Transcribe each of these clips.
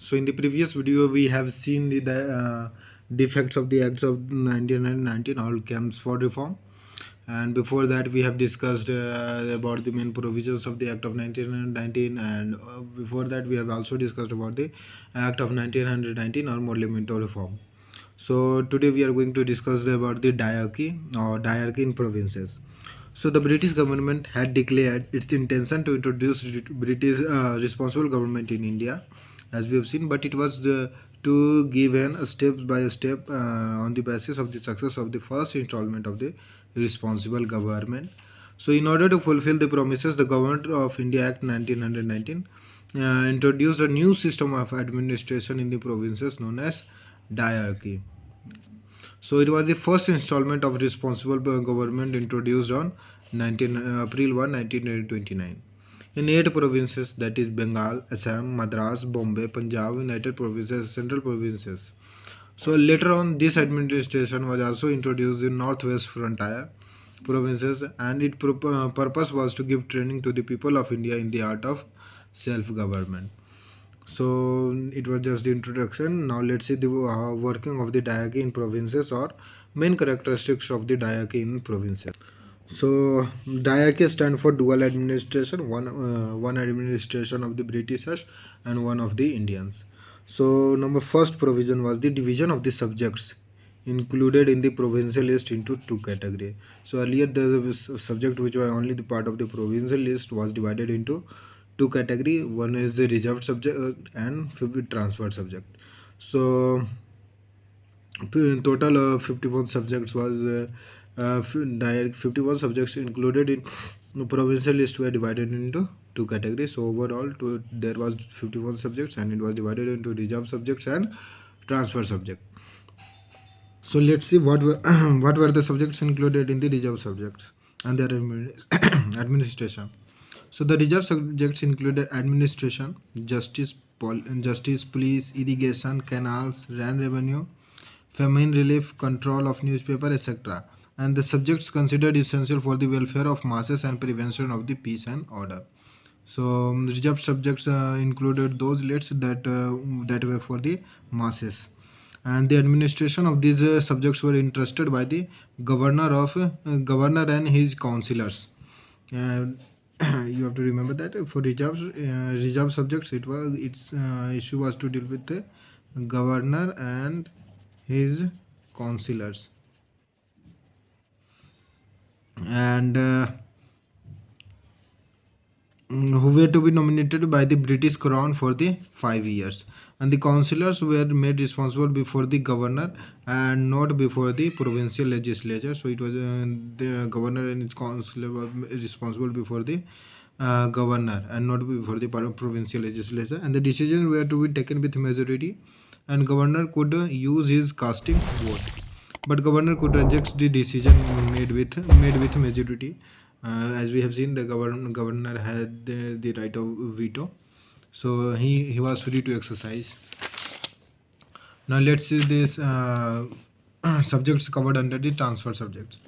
So in the previous video we have seen the defects of the acts of 1919, all camps for reform, and before that we have discussed about the main provisions of the act of 1919, and before that we have also discussed about the act of 1919 or monumental reform. So today we are going to discuss about the diarchy or diarchy in provinces. So the British government had declared its intention to introduce British responsible government in India, as we have seen, but it was to give an a step by step on the basis of the success of the first installment of the responsible government. So in order to fulfill the promises, the Government of India Act 1919 introduced a new system of administration in the provinces known as diarchy. So it was the first installment of responsible government introduced on April 1, 1929. In 8 provinces, that is Bengal, Assam, Madras, Bombay, Punjab, United Provinces, Central Provinces. So later on, this administration was also introduced in Northwest Frontier provinces, and its purpose was to give training to the people of India in the art of self-government. So it was just the introduction. Now let's see the working of the diarchy in provinces, or main characteristics of the diarchy in provinces. So diarchy stand for dual administration, one administration of the Britishers and one of the Indians. So number first provision was the division of the subjects included in the provincial list into two categories. So earlier there was a subject which were only the part of the provincial list was divided into two category. One is the reserved subject and transferred subject. So in total 51 subjects was 51 subjects included in the provincial list were divided into two categories. So overall there was 51 subjects, and it was divided into reserved subjects and transfer subject. So let's see what were what were the subjects included in the reserved subjects and their administration. So the reserved subjects included administration, justice, police, irrigation, canals, land revenue, famine relief, control of newspaper, etc. And the subjects considered essential for the welfare of masses and prevention of the peace and order. So reserved subjects included those lists that were for the masses, and the administration of these subjects were entrusted by the governor and his councillors. And you have to remember that for reserve subjects, its issue was to deal with the governor and his councillors, and who were to be nominated by the British Crown for the 5 years. And the councillors were made responsible before the governor and not before the provincial legislature. So it was the governor and its councillor were responsible before the governor and not before the provincial legislature. And the decisions were to be taken with majority, and governor could use his casting vote, but governor could reject the decision made with majority. As we have seen, the governor had the right of veto, so he was free to exercise. Now let's see this subjects covered under the transfer subjects.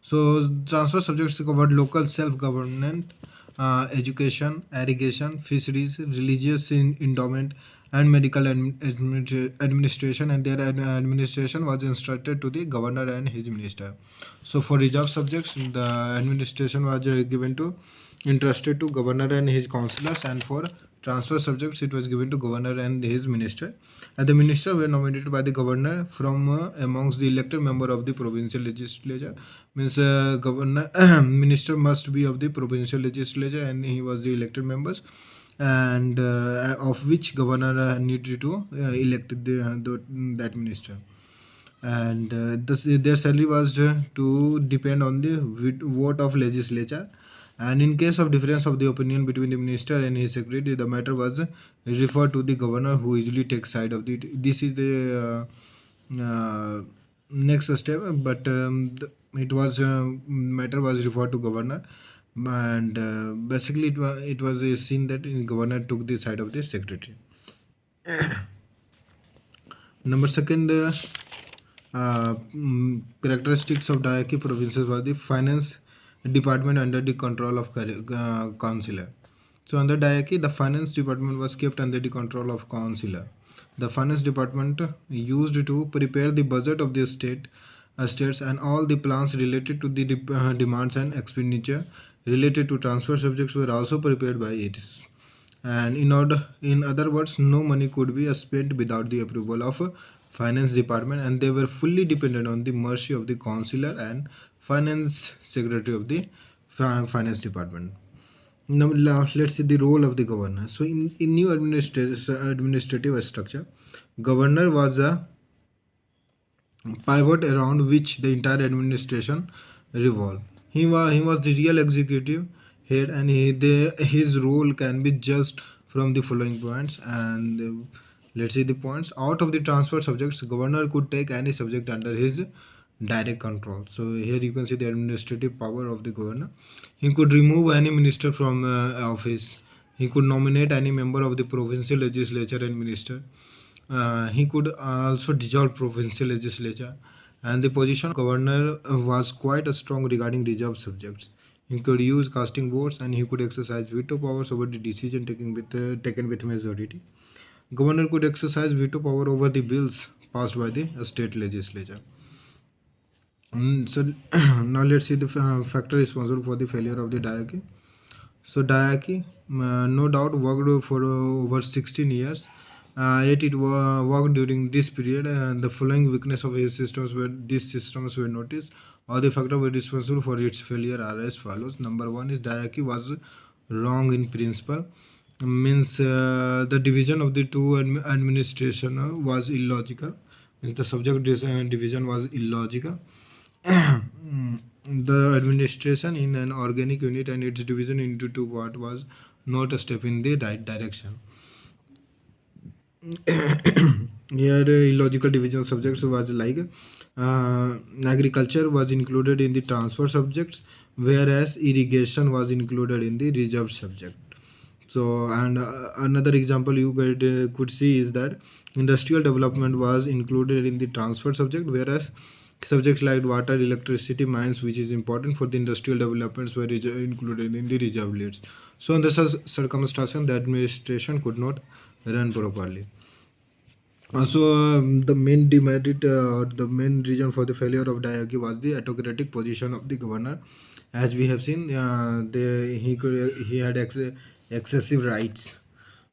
So transfer subjects covered local self-government, education, irrigation, fisheries, religious endowment, and medical administration, and their administration was instructed to the governor and his minister. So for reserve subjects, the administration was given to entrusted to governor and his councillors, and for transfer subjects it was given to governor and his minister, and the minister were nominated by the governor from amongst the elected member of the provincial legislature. Means governor minister must be of the provincial legislature, and he was the elected members, and of which governor needed to elect that minister. And their salary was to depend on the vote of legislature, and in case of difference of the opinion between the minister and his secretary, the matter was referred to the governor, who usually takes side of the. This is the next step, but it was matter was referred to governor, and basically it was seen that governor took the side of the secretary. Number second characteristics of Diarchy provinces was the finance department under the control of councillor. So under Diarchy, the finance department was kept under the control of councillor. The finance department used to prepare the budget of the states and all the plans related to the demands and expenditure related to transfer subjects were also prepared by it. And in other words, no money could be spent without the approval of a finance department, and they were fully dependent on the mercy of the consular and finance secretary of the finance department. Now let's see the role of the governor. So in new administrative structure, governor was a pivot around which the entire administration revolved. He was the real executive head, and his role can be judged from the following points. And let's see the points. Out of the transfer subjects, governor could take any subject under his direct control. So here you can see the administrative power of the governor. He could remove any minister from office. He could nominate any member of the provincial legislature and minister. He could also dissolve provincial legislature, and the position of governor was quite strong regarding reserved subjects. He could use casting votes, and he could exercise veto powers over the decision taken with majority. Governor could exercise veto power over the bills passed by the state legislature. So now let's see the factor responsible for the failure of the diarchy. So Diarchy, no doubt, worked for over 16 years. Yet it worked during this period, and the following weakness of his systems were these systems were noticed. All the factors were responsible for its failure are as follows. Number one is Diarchy was wrong in principle. Means the division of the two administration was illogical. Means the subject division was illogical. The administration in an organic unit and its division into two parts was not a step in the right direction. Here, illogical division subjects was like agriculture was included in the transfer subjects, whereas irrigation was included in the reserved subject. So, and another example you could see is that industrial development was included in the transfer subject, whereas subjects like water, electricity, mines, which is important for the industrial developments, were included in the reserve lists. So, in this circumstance, the administration could not run properly. Also, the main demerit or the main reason for the failure of Diarchy was the autocratic position of the governor. As we have seen, he had excessive rights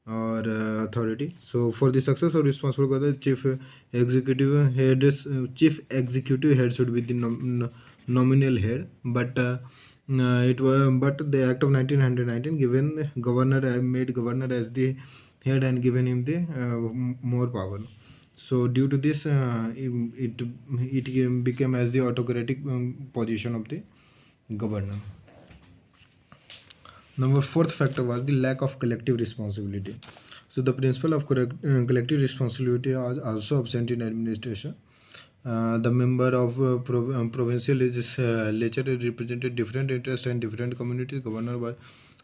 or authority. So, for the success of responsible for the chief executive head should be the nominal head, but the Act of 1919 given governor made governor as the head and given him the more power. So due to this, it became as the autocratic position of the governor. Number fourth factor was the lack of collective responsibility. So the principle of collective responsibility is also absent in administration. The member of provincial legislature represented different interests and different communities. Governor was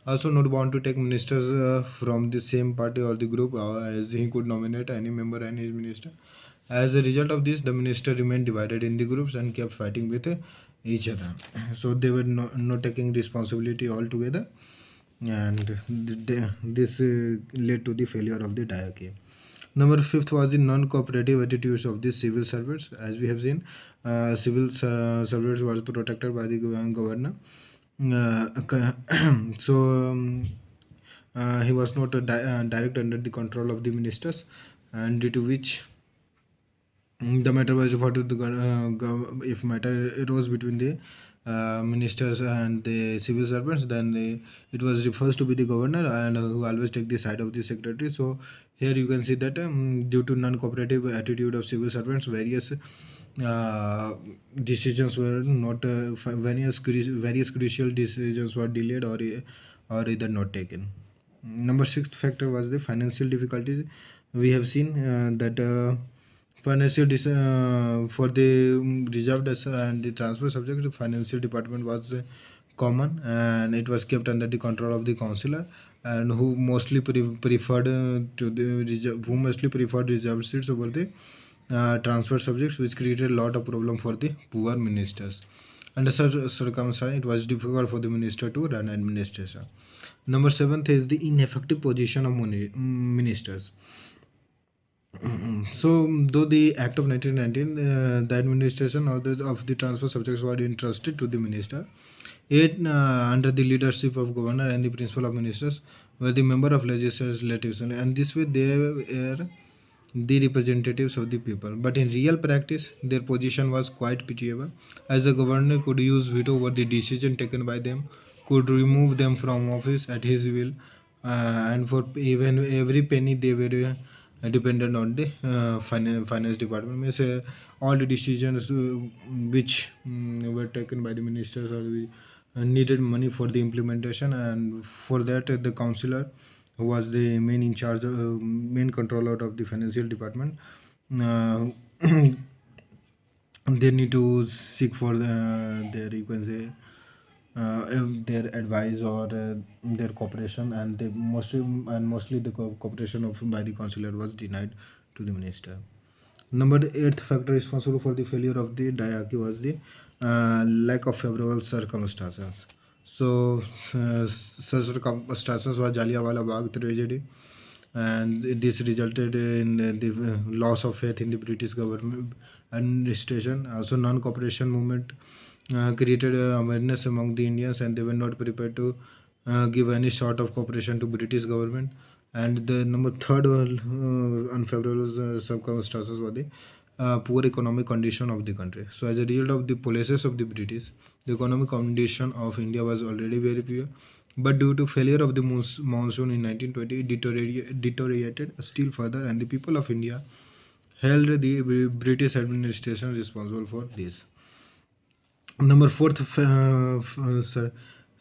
also not bound to take ministers from the same party or the group, as he could nominate any member and his minister. As a result of this, the minister remained divided in the groups and kept fighting with each other. So they were not taking responsibility altogether, and this led to the failure of the Diarchy. Number fifth was the non-cooperative attitudes of the civil servants. As we have seen, civil servants were protected by the governor. So he was not direct under the control of the ministers, and due to which the matter was referred to the if matter arose between the ministers and the civil servants, then it was refers to be the governor, and who always take the side of the secretary. So here you can see that due to non-cooperative attitude of civil servants, various decisions were not various crucial decisions were delayed or either not taken. Number sixth factor was the financial difficulties. We have seen that financial for the reserved and the transfer subject, the financial department was common, and it was kept under the control of the councillor, and who mostly preferred who mostly preferred reserved seats over the transfer subjects, which created a lot of problem for the poor ministers. Under such circumstance, it was difficult for the minister to run administration. Number seventh is the ineffective position of ministers. So, though the Act of 1919, the administration of the transfer subjects were entrusted to the minister, it under the leadership of governor and the principal of ministers were the member of legislatives, and this way they were the representatives of the people. But in real practice, their position was quite pitiable, as the governor could use veto over the decision taken by them, could remove them from office at his will, and for even every penny they were dependent on the finance department. Means all the decisions which were taken by the ministers or needed money for the implementation, and for that the councillor who was the main in charge, main controller of the financial department. Uh, they need to seek for their, you can say, their advice or their cooperation, and they mostly the cooperation of by the consular was denied to the minister. Number eighth factor responsible for the failure of the diarchy was the lack of favorable circumstances. So, such circumstances were Jallianwala Bagh tragedy, and this resulted in the loss of faith in the British government administration. Also, non-cooperation movement created awareness among the Indians, and they were not prepared to give any sort of cooperation to British government. And the number third unfavorable circumstances were the poor economic condition of the country. So, as a result of the policies of the British, the economic condition of India was already very poor. But due to failure of the monsoon in 1920, it deteriorated still further, and the people of India held the British administration responsible for this. Number fourth,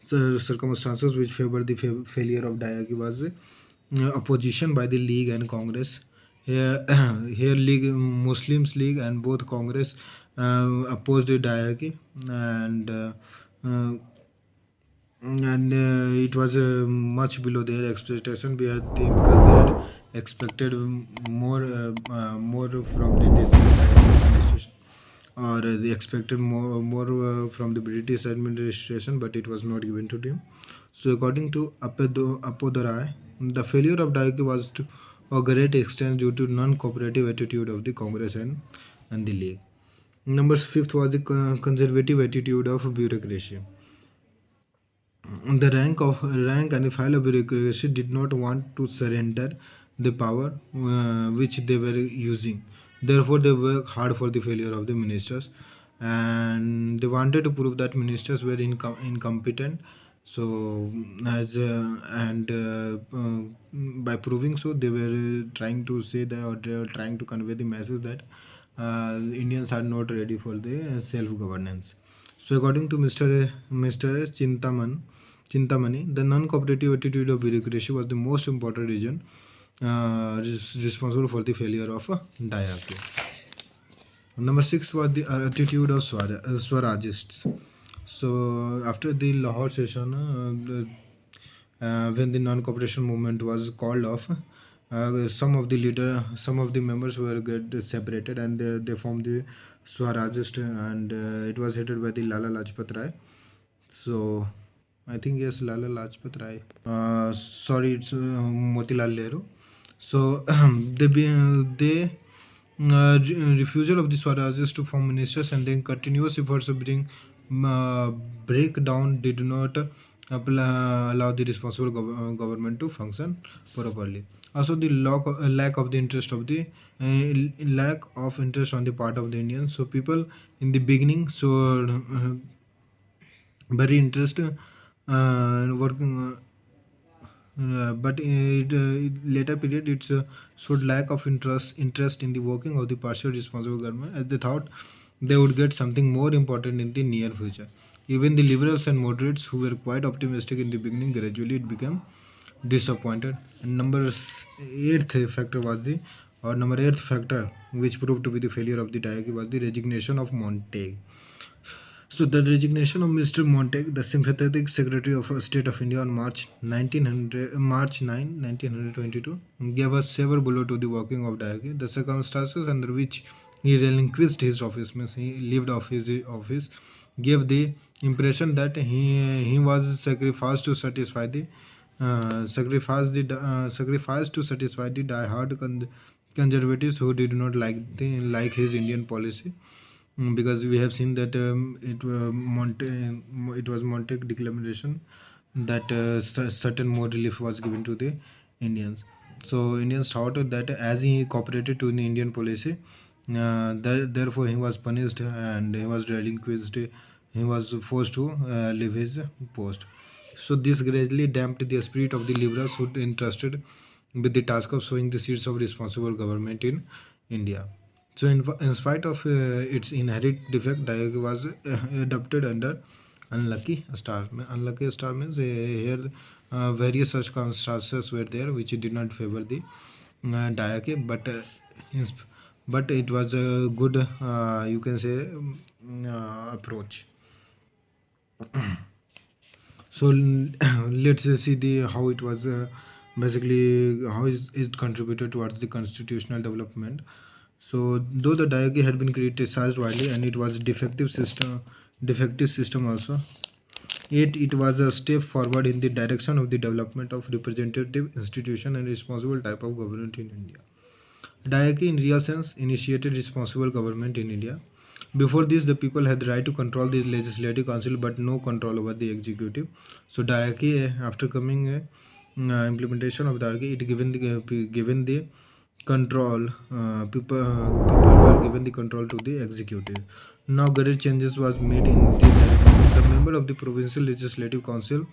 circumstances which favored the failure of Diarchy was opposition by the League and Congress. Here, here League, Muslims League, and both Congress opposed the Diarchy, uh, and it was much below their expectation. Because they had expected more from the this administration, or they expected more from the British administration, but it was not given to them. So, according to Apodarai, the failure of Diarchy was to a great extent due to non-cooperative attitude of the Congress and the League. Number fifth was the conservative attitude of bureaucracy. The rank and the file of bureaucracy did not want to surrender the power which they were using. Therefore, they worked hard for the failure of the ministers, and they wanted to prove that ministers were incompetent. So, as and by proving so, they were trying to say that, or they were trying to convey the message that Indians are not ready for the self-governance. So, according to Mr. Chintamani, the non-cooperative attitude of bureaucracy was the most important reason responsible for the failure of Diarchy. Number six was the attitude of Swarajists. So, after the Lahore session, when the non-cooperation movement was called off, some of the members were get separated, and they formed the Swarajist, and it was headed by the Lala Lajpat Rai. So, I think yes, Lala Lajpat Rai. Sorry, it's Motilal Nehru. So, they refusal of the Swarajists to form ministers, and then continuous efforts to bring breakdown did not allow the responsible government to function properly. Also, the lack of the interest of the lack of interest on the part of the Indians. So, people in the beginning, so very interested working. But it later period, it's showed lack of interest in the working of the partial responsible government, as they thought they would get something more important in the near future. Even the liberals and moderates, who were quite optimistic in the beginning, gradually it became disappointed. And number eighth factor which proved to be the failure of the Diarchy was the resignation of Montague. So, the resignation of Mr. Montague, the sympathetic Secretary of State of India, on March 9, 1922, gave a severe blow to the working of Diarchy. The circumstances under which he relinquished his office, means he left off his office, gave the impression that he was sacrificed to satisfy the sacrifice to satisfy the diehard conservatives who did not like his Indian policy. Because we have seen that it was Monte declaration that certain more relief was given to the Indians. So Indians thought that as he cooperated to the Indian policy, therefore he was punished and he was relinquished. He was forced to leave his post. So this gradually damped the spirit of the liberals who entrusted with the task of sowing the seeds of responsible government in India. So, in spite of its inherent defect, Diarchy was adopted under unlucky star. Unlucky star means here various circumstances were there which did not favor the Diarchy, ins- but it was a good, you can say, approach. So let's see the how it was basically how is it contributed towards the constitutional development. So though the diarchy had been criticized widely and it was defective system also, yet it was a step forward in the direction of the development of representative institution and responsible type of government in India. Diarchy, in real sense, initiated responsible government in India. Before this, the people had the right to control the legislative council, but no control over the executive. So, Diarchy, after coming implementation of Diarchy, it given the control. People were given the control to the executive. Now, great changes was made in this. The member of the provincial legislative council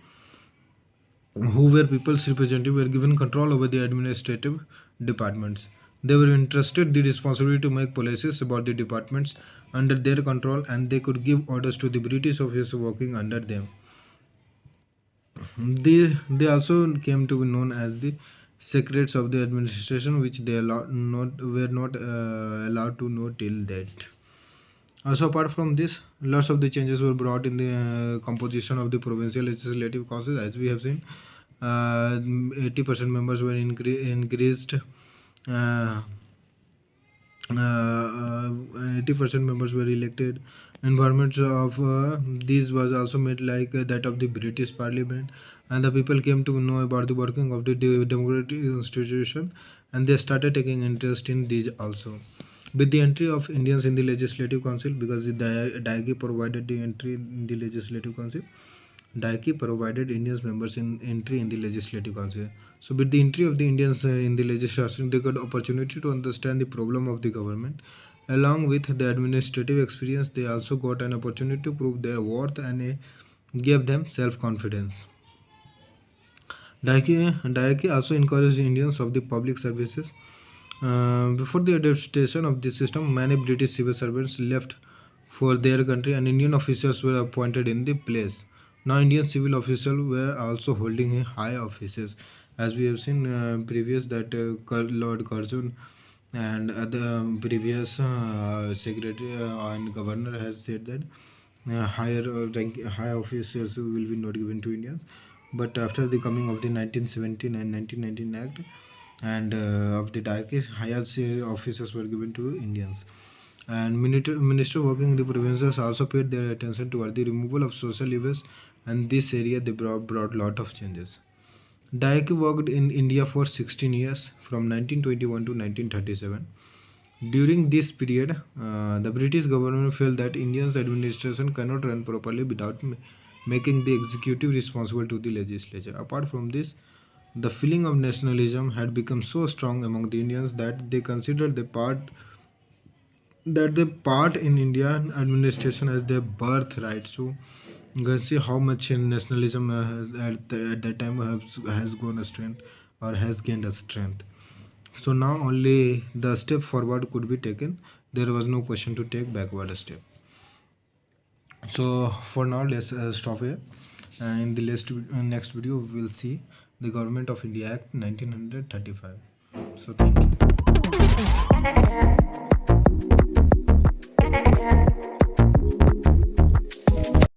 who were people's representatives were given control over the administrative departments. They were entrusted the responsibility to make policies about the departments under their control and they could give orders to the British officers working under them. They also came to be known as the secrets of the administration, which they were not allowed to know till that. Also, apart from this, lots of the changes were brought in the composition of the provincial legislative council. As we have seen, 80% members were increased. Uh, 80% members were elected. Environments of these was also made like that of the British Parliament, and the people came to know about the working of the democratic institution, and they started taking interest in these also. With the entry of Indians in the Legislative Council, because the Diarchy provided the entry in the Legislative Council, Diarchy provided Indians members in entry in the Legislative Council. So, with the entry of the Indians in the legislation, they got opportunity to understand the problem of the government. Along with the administrative experience, they also got an opportunity to prove their worth and gave them self-confidence. Diarchy also encouraged Indians of the public services. Before the adaptation of this system, many British civil servants left for their country and Indian officers were appointed in the place. Now, Indian civil officials were also holding high offices. As we have seen previous that Lord Curzon and other previous secretary and governor has said that high officers will be not given to Indians. But after the coming of the 1917 and 1919 Act and of the Diarchy, higher officers were given to Indians. And minister working in the provinces also paid their attention toward the removal of social evils, and this area they brought lot of changes. Diarchy worked in India for 16 years from 1921 to 1937. During this period, the British government felt that India's administration cannot run properly without making the executive responsible to the legislature. Apart from this, the feeling of nationalism had become so strong among the Indians that they part in Indian administration as their birthright. So you can see how much nationalism at that time has gone a strength or has gained a strength. So now only the step forward could be taken. There was no question to take backward step. So for now, let's stop here. In the next video, we will see the Government of India Act 1935. So thank you.